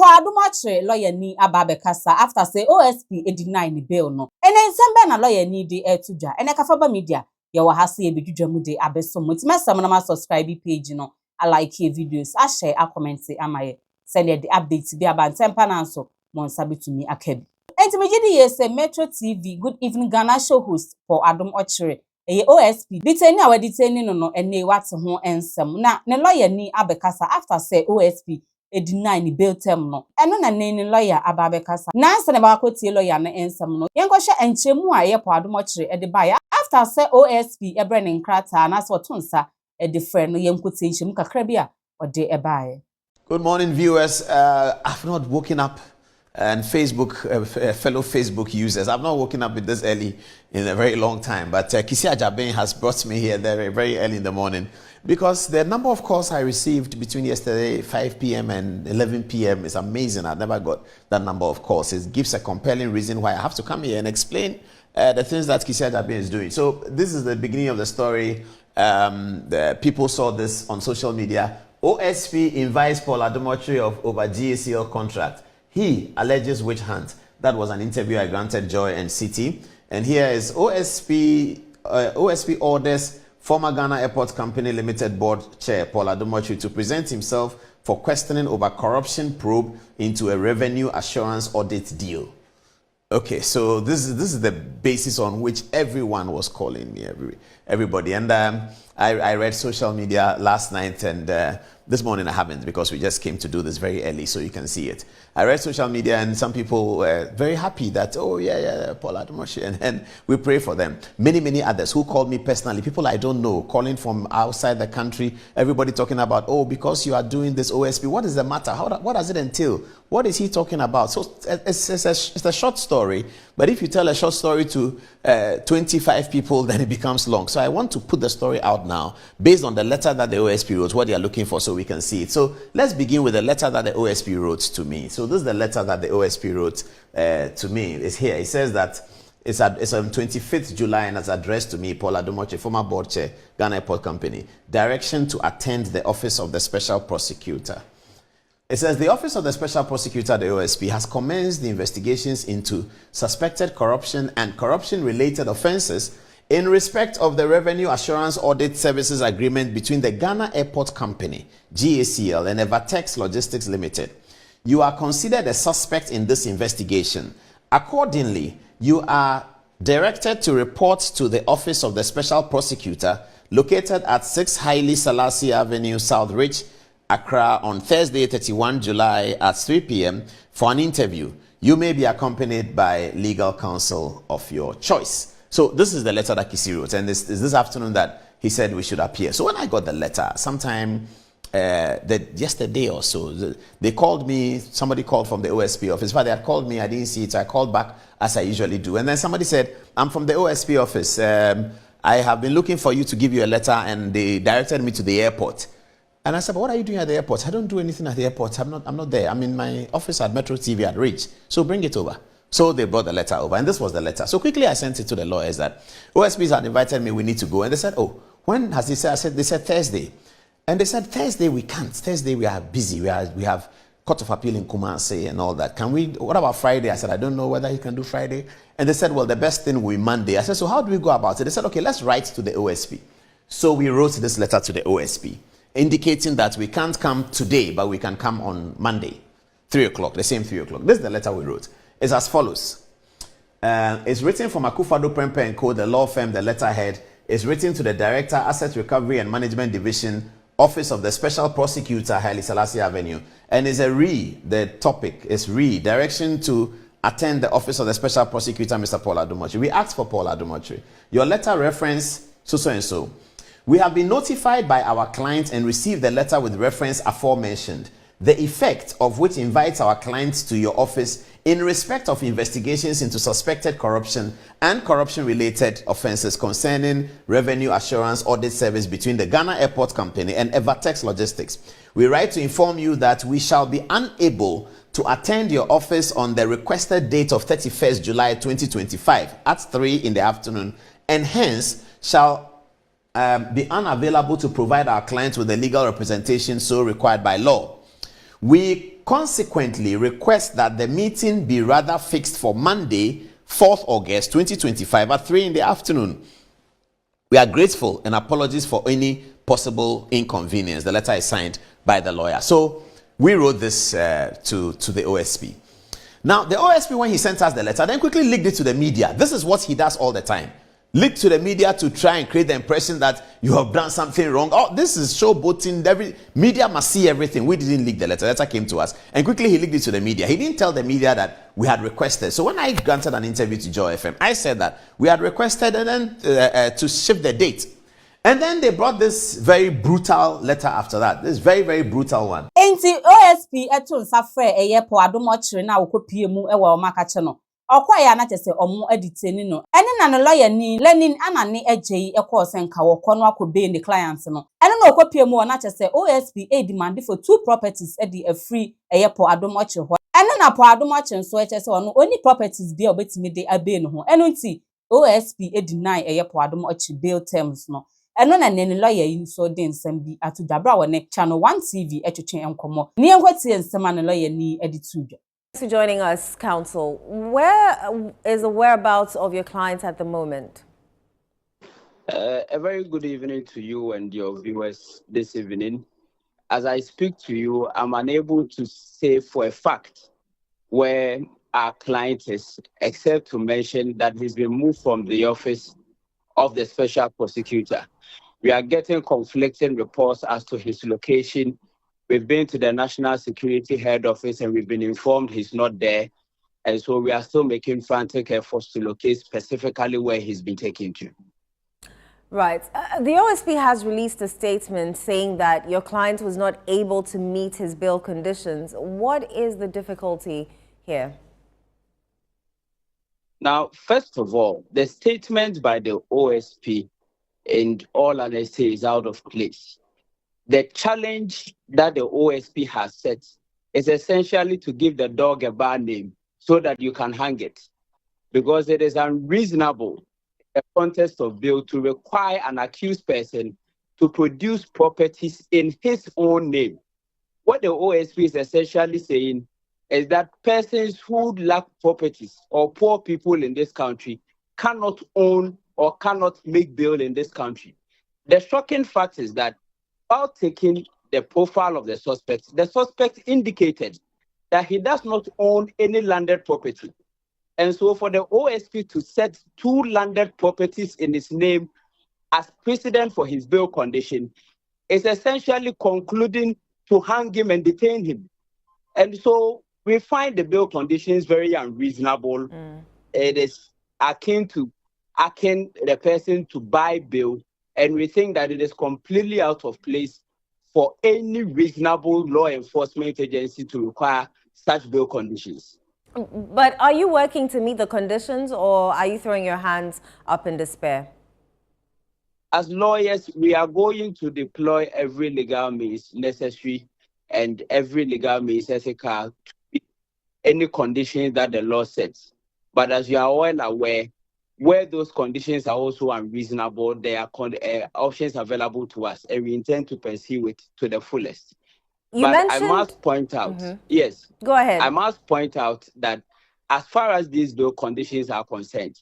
Adom Otchere lawyer ni ababe kasa after say OSP deny the bill no. Ene nsembe na lawyer ni de etudwa. Ene kafaba media ye wa hase e bedwudwa mu de abeso mo. Timesam na ma subscribe page no. I like videos. I share, I comment, amaye. Send the updates be about temper na so mon sabi to me akabi. Enti me gidi yes Metro TV Good Evening Ghana show host for Adom Otchere. OSP. Detaining our detaining no ene what ho ensem. Na ne lawyer ni abekasa after say OSP deny ni bail term no. Eno na ne lawyer ababekasa. Na se ne ba kwatie lawyer na ensem no. Yenkwohwe enchemu a ye po Adom Otchere de baya after say OSP ebre ne nkrata na so tonsa the friend no yenkotenshim kakra bia ode ebae. Good morning, viewers. I've not woken up, and Facebook, fellow Facebook users, I've not woken up with this early in a very long time. But Agyei has brought me here very early in the morning because the number of calls I received between yesterday 5 p.m. and 11 p.m. is amazing. I've never got that number of calls. It gives a compelling reason why I have to come here and explain the things that Agyei is doing. So this is the beginning of the story. The people saw this on social media. OSP invites Paul Adom Otchere of over GACL contract. He alleges witch hunt. That was an interview I granted Joy and City. And here is OSP orders former Ghana Airport Company Limited board chair Paul Adom Otchere to present himself for questioning over corruption probe into a revenue assurance audit deal. Okay, so this is the basis on which everyone was calling me, everybody. And I read social media last night, and this morning I haven't because we just came to do this very early, so you can see it. I read social media, and some people were very happy that, oh yeah, Paul Adom Otchere, and we pray for them. Many others who called me personally, people I don't know, calling from outside the country, everybody talking about, oh, because you are doing this OSP, what is the matter? What does it entail? What is he talking about? So it's a short story, but if you tell a short story to 25 people, then it becomes long. So I want to put the story out now based on the letter that the OSP wrote, what they are looking for, so we can see it. So let's begin with the letter that the OSP wrote to me. So this is the letter that the OSP wrote to me. It's here. It says that it's on 25th July and it's addressed to me, Paul Adom Otchere, former board chair, Ghana Airport Company. Direction to attend the Office of the Special Prosecutor. It says the Office of the Special Prosecutor, the OSP, has commenced the investigations into suspected corruption and corruption-related offences in respect of the Revenue Assurance Audit Services Agreement between the Ghana Airport Company, GACL, and Evertex Logistics Limited. You are considered a suspect in this investigation. Accordingly, you are directed to report to the Office of the Special Prosecutor located at 6 Haile Selassie Avenue, South Ridge, Accra on Thursday, 31 July at 3 p.m. for an interview. You may be accompanied by legal counsel of your choice. So this is the letter that Kisi wrote, and this afternoon that he said we should appear. So when I got the letter, sometime yesterday or so, they called me, somebody called from the OSP office. But they had called me, I didn't see it, so I called back as I usually do. And then somebody said, I'm from the OSP office. I have been looking for you to give you a letter, and they directed me to the airport. And I said, but what are you doing at the airport? I don't do anything at the airport. I'm not there. I'm in my office at Metro TV at Ridge. So bring it over. So they brought the letter over, and this was the letter. So quickly I sent it to the lawyers that OSPs had invited me, we need to go. And they said, oh, when has he said? They said Thursday. And they said, Thursday we can't. Thursday we are busy. We have Court of Appeal in Kumasi and all that. What about Friday? I said, I don't know whether he can do Friday. And they said, well, the best thing will be Monday. I said, so how do we go about it? They said, okay, let's write to the OSP. So we wrote this letter to the OSP, indicating that we can't come today, but we can come on Monday, 3 o'clock, the same 3 o'clock. This is the letter we wrote. It's as follows. It's written from Akufado Prempe & Co., the law firm, the letterhead. It's written to the Director, Asset Recovery and Management Division, Office of the Special Prosecutor, Haile Selassie Avenue. And it's the topic is direction to attend the Office of the Special Prosecutor, Mr. Paul Adom Otchere. We asked for Paul Adom Otchere. Your letter reference so and so. We have been notified by our client and received the letter with reference aforementioned, the effect of which invites our clients to your office in respect of investigations into suspected corruption and corruption-related offenses concerning revenue assurance audit service between the Ghana Airport Company and Evertex Logistics. We write to inform you that we shall be unable to attend your office on the requested date of 31st July 2025 at 3 in the afternoon, and hence shall be unavailable to provide our clients with the legal representation so required by law. We consequently request that the meeting be rather fixed for Monday, 4th August 2025 at 3 in the afternoon. We are grateful and apologies for any possible inconvenience. The letter is signed by the lawyer. So we wrote this to the OSP. Now, the OSP, when he sent us the letter, then quickly leaked it to the media. This is what he does all the time. Leak to the media to try and create the impression that you have done something wrong. Oh, this is showboating. Every media must see everything. We didn't leak the letter. The letter came to us. And quickly he leaked it to the media. He didn't tell the media that we had requested. So when I granted an interview to Joy FM, I said that we had requested and then to shift the date. And then they brought this very brutal letter after that. This very, very brutal one. Enti OSP eto nsafre eye po Adom Otchere na wokopie mu ewa omakache no. Okwa ya na chese omo editeni no. Ene na no lawyer ni Lenin Anane Agyei ekọ senka wokọ no akobe the clients no. Ene na okopie mu na chese OSP demand for 2 properties edi a free eye po Adom Otchere ho. Ene na po Adom Otchere so chese ono only properties bia obetimi de abe no ho. Eno nti OSP deny eye po Adom Otchere bail terms no. Eno na nene lawyer yi so de nsem bi atudabra wone channel 1 TV etwetwe enkomo. Ni enkwati nsem an lawyer ni editudwa. Thanks for joining us, counsel. Where is the whereabouts of your clients at the moment? A very good evening to you and your viewers this evening. As I speak to you, I'm unable to say for a fact where our client is, except to mention that he's been moved from the office of the special prosecutor. We are getting conflicting reports as to his location. We've been to the National Security Head Office and we've been informed he's not there. And so we are still making frantic efforts to locate specifically where he's been taken to. Right. The OSP has released a statement saying that your client was not able to meet his bail conditions. What is the difficulty here? Now, first of all, the statement by the OSP in all honesty is out of place. The challenge that the OSP has set is essentially to give the dog a bad name so that you can hang it. Because it is unreasonable in the context of bail to require an accused person to produce properties in his own name. What the OSP is essentially saying is that persons who lack properties or poor people in this country cannot own or cannot make bail in this country. The shocking fact is that while taking the profile of the suspect indicated that he does not own any landed property. And so for the OSP to set 2 landed properties in his name as precedent for his bail condition is essentially concluding to hang him and detain him. And so we find the bail conditions very unreasonable. It is akin the person to buy bail, and we think that it is completely out of place for any reasonable law enforcement agency to require such bail conditions. But are you working to meet the conditions, or are you throwing your hands up in despair? As lawyers, we are going to deploy every legal means necessary and every legal means ethical to meet any conditions that the law sets. But as you are well aware, where those conditions are also unreasonable, there are options available to us, and we intend to pursue it to the fullest. I must point out, yes. Go ahead. I must point out that as far as these bail conditions are concerned,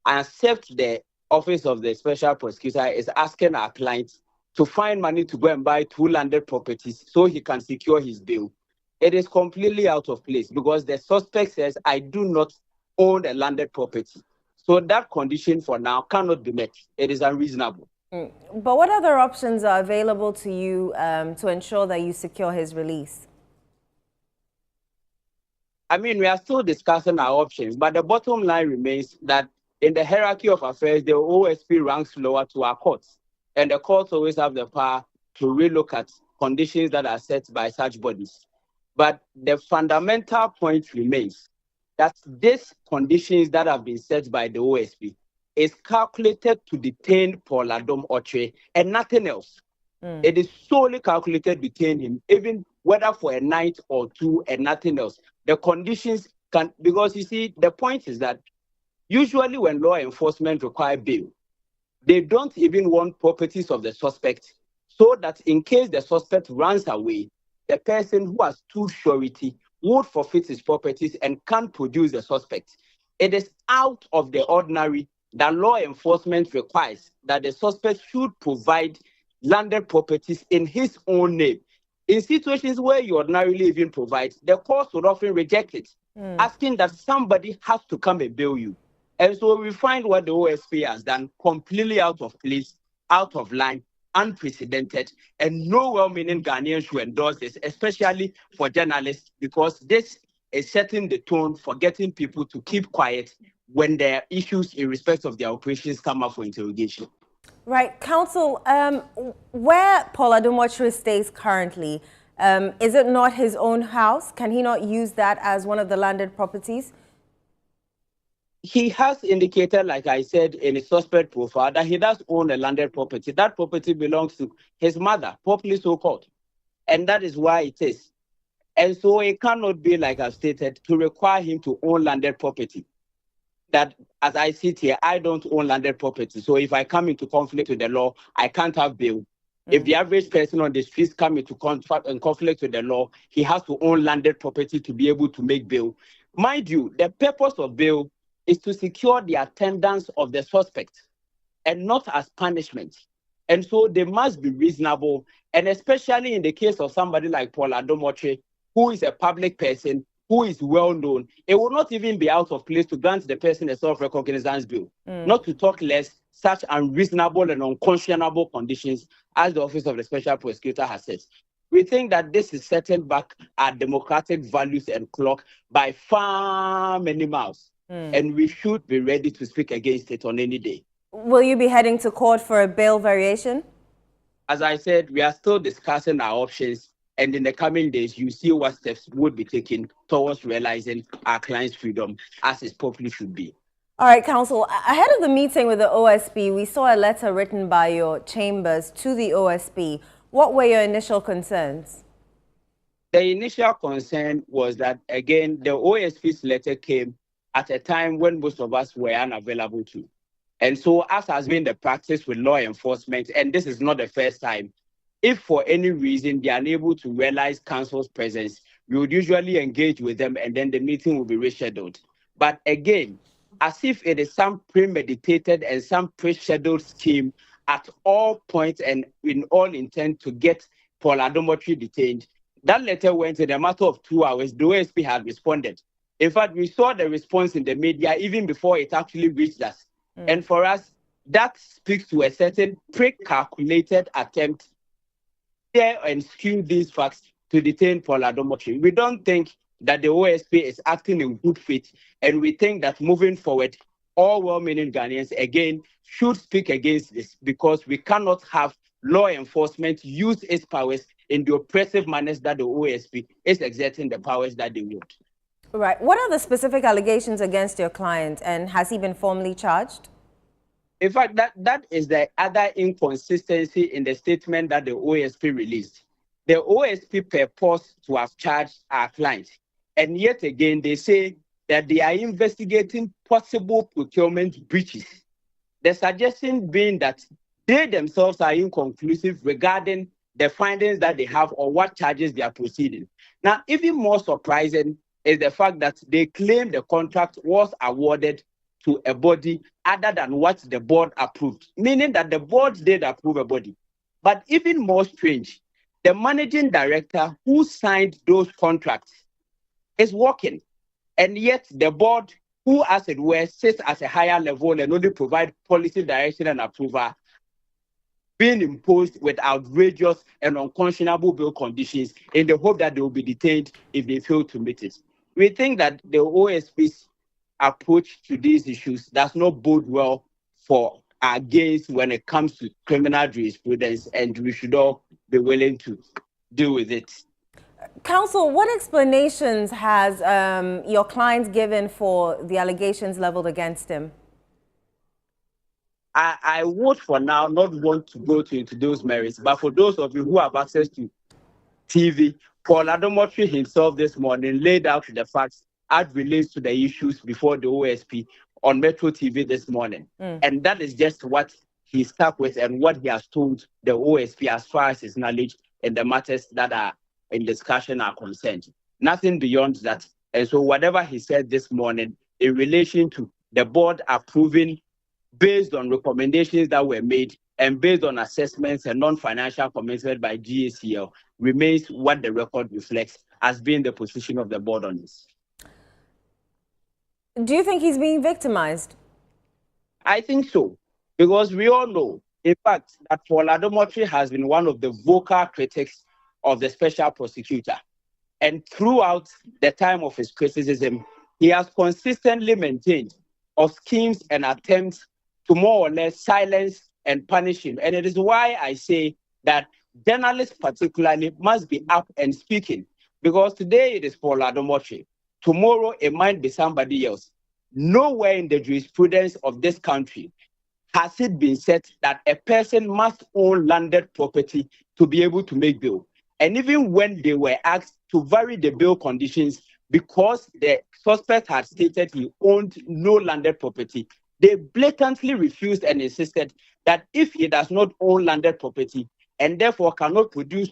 except the Office of the Special Prosecutor is asking our clients to find money to go and buy 2 landed properties so he can secure his bail, it is completely out of place because the suspect says, I do not own a landed property. So that condition for now cannot be met. It is unreasonable. But what other options are available to you to ensure that you secure his release? I mean, we are still discussing our options, but the bottom line remains that in the hierarchy of affairs, the OSP ranks lower to our courts. And the courts always have the power to relook at conditions that are set by such bodies. But the fundamental point remains that these conditions that have been set by the OSP is calculated to detain Paul Adom Otchere and nothing else. It is solely calculated to detain him, even whether for a night or 2 and nothing else. The conditions can, because you see, the point is that usually when law enforcement require bail, they don't even want properties of the suspect, so that in case the suspect runs away, the person who has stood surety would forfeit his properties and can't produce the suspect. It is out of the ordinary that law enforcement requires that the suspect should provide landed properties in his own name. In situations where you ordinarily even provide, the court would often reject it, asking that somebody has to come and bail you. And so we find what the OSP has done completely out of place, out of line, unprecedented, and no well-meaning Ghanaian should endorse this, especially for journalists, because this is setting the tone for getting people to keep quiet when their issues in respect of their operations come up for interrogation. Right. Counsel, where Paul Adom Otchere stays currently, is it not his own house? Can he not use that as one of the landed properties? He has indicated, like I said, in his suspect profile, that he does own a landed property. That property belongs to his mother, properly so called. And that is why it is. And so it cannot be, like I've stated, to require him to own landed property. That, as I sit here, I don't own landed property. So if I come into conflict with the law, I can't have bail. If the average person on the streets come into conflict with the law, he has to own landed property to be able to make bail. Mind you, the purpose of bail is to secure the attendance of the suspect and not as punishment. And so they must be reasonable. And especially in the case of somebody like Paul Adom Otchere, who is a public person, who is well known, it will not even be out of place to grant the person a self-recognizance bill, not to talk less such unreasonable and unconscionable conditions as the Office of the Special Prosecutor has said. We think that this is setting back our democratic values and clock by far many miles, and we should be ready to speak against it on any day. Will you be heading to court for a bail variation? As I said, we are still discussing our options. And in the coming days, you see what steps would be taken towards realizing our client's freedom as it properly should be. All right, Counsel, ahead of the meeting with the OSP, we saw a letter written by your chambers to the OSP. What were your initial concerns? The initial concern was that, again, the OSP's letter came at a time when most of us were unavailable to. And so, as has been the practice with law enforcement, and this is not the first time, if for any reason they are unable to realize counsel's presence, we would usually engage with them and then the meeting will be rescheduled. But again, as if it is some premeditated and some pre-scheduled scheme at all points and in all intent to get Paul Adom Otchere detained, that letter went in a matter of 2 hours. The OSP had responded. In fact, we saw the response in the media even before it actually reached us. And for us, that speaks to a certain pre-calculated attempt and skew these facts to detain Paul Adom Otchere. We don't think that the OSP is acting in good faith, and we think that moving forward, all well-meaning Ghanaians, again, should speak against this, because we cannot have law enforcement use its powers in the oppressive manners that the OSP is exerting the powers that they want. Right. What are the specific allegations against your client, and has he been formally charged? In fact, that is the other inconsistency in the statement that the OSP released. The OSP purports to have charged our client, and yet again they say that they are investigating possible procurement breaches. The suggestion being that they themselves are inconclusive regarding the findings that they have or what charges they are proceeding. Now, even more surprising is the fact that they claim the contract was awarded to a body other than what the board approved, meaning that the board did approve a body. But even more strange, the managing director who signed those contracts is working, and yet the board, who as it were sits at a higher level and only provide policy direction and approval, being imposed with outrageous and unconscionable bail conditions in the hope that they will be detained if they fail to meet it. We think that the OSP's approach to these issues does not bode well for our gains when it comes to criminal jurisprudence, and we should all be willing to deal with it. Counsel, what explanations has your client given for the allegations leveled against him? I would for now not want to go into those merits, but for those of you who have access to TV, Paul Adom Otchere himself this morning laid out the facts as relates to the issues before the OSP on Metro TV this morning. And that is just what he stuck with and what he has told the OSP as far as his knowledge in the matters that are in discussion are concerned. Nothing beyond that. And so whatever he said this morning in relation to the board approving based on recommendations that were made and based on assessments and non-financial commitment by GACL remains what the record reflects as being the position of the board on this. Do you think he's being victimized? I think so, because we all know, in fact, that Paul Adom has been one of the vocal critics of the special prosecutor. And throughout the time of his criticism, he has consistently maintained of schemes and attempts to more or less silence and punish him. And it is why I say that journalists particularly must be up and speaking, because today it is Paul Adom, tomorrow it might be somebody else. Nowhere in the jurisprudence of this country has it been said that a person must own landed property to be able to make bail. And even when they were asked to vary the bail conditions because the suspect had stated he owned no landed property, they blatantly refused and insisted that if he does not own landed property and therefore cannot produce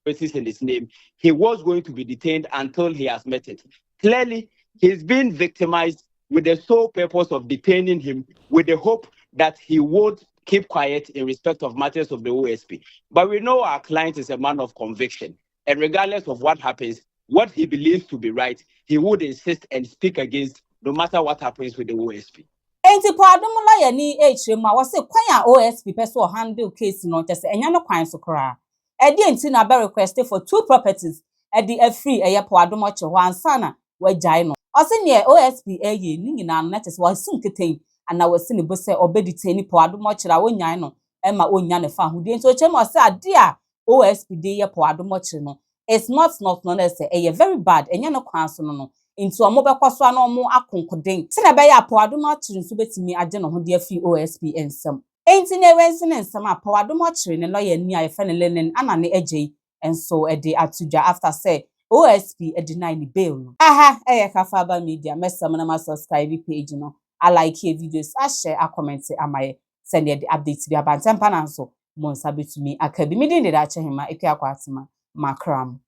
properties in his name, he was going to be detained until he has met it. Clearly, he's been victimized with the sole purpose of detaining him with the hope that he would keep quiet in respect of matters of the OSP. But we know our client is a man of conviction. And regardless of what happens, what he believes to be right, he would insist and speak against no matter what happens with the OSP. Enti po Adom lawyer ni Otchere ma wose kwan a OSP person handle case no tese enya no kwan so kra. E di enti na be request for 2 properties e di free eye po Adom Otchere ho ansa na wagyai no. Ose ne OSP eye ni nyina no tese wasun keten ana wase ne bo se obedite ni po Adom Otchere wonyai no e ma onya ne fa hudi. Enti Otchere ma se ade a OSP de ye po Adom Otchere no, it's not no say eye very bad enya no kwan so no. Into omo bekwaso ana omo akonkoden se na be ya po Adom Otchere nso betimi age no ho de afi OSP ensam enti na ewensi ne ensam a po Adom Otchere ne lawyer ni a yefe ne Lenin Anane Agyei enso e de atuja after say OSP e deny ni bail no aha eye Kafaba Media mesam na ma subscribe page no I like here videos I share I comment amaye send the updates bi abantempa na nso mo nsa betumi akabi midin de da che hema ekwa kwatema makram